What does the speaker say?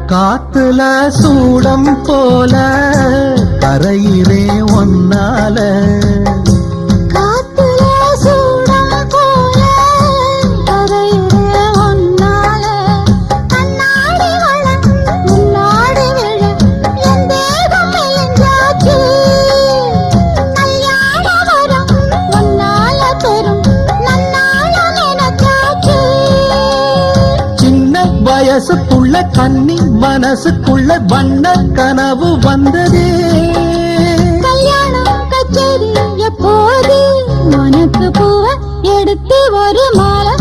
காத்துல சூடம் போல கரையிலே ஒன்னால வயசுக்குள்ள கன்னி மனசுக்குள்ள வண்ண கனவு வந்ததே. கல்யாணம் கச்சேரி எப்போது உனக்கு பூவ எடுத்து ஒரு மாலை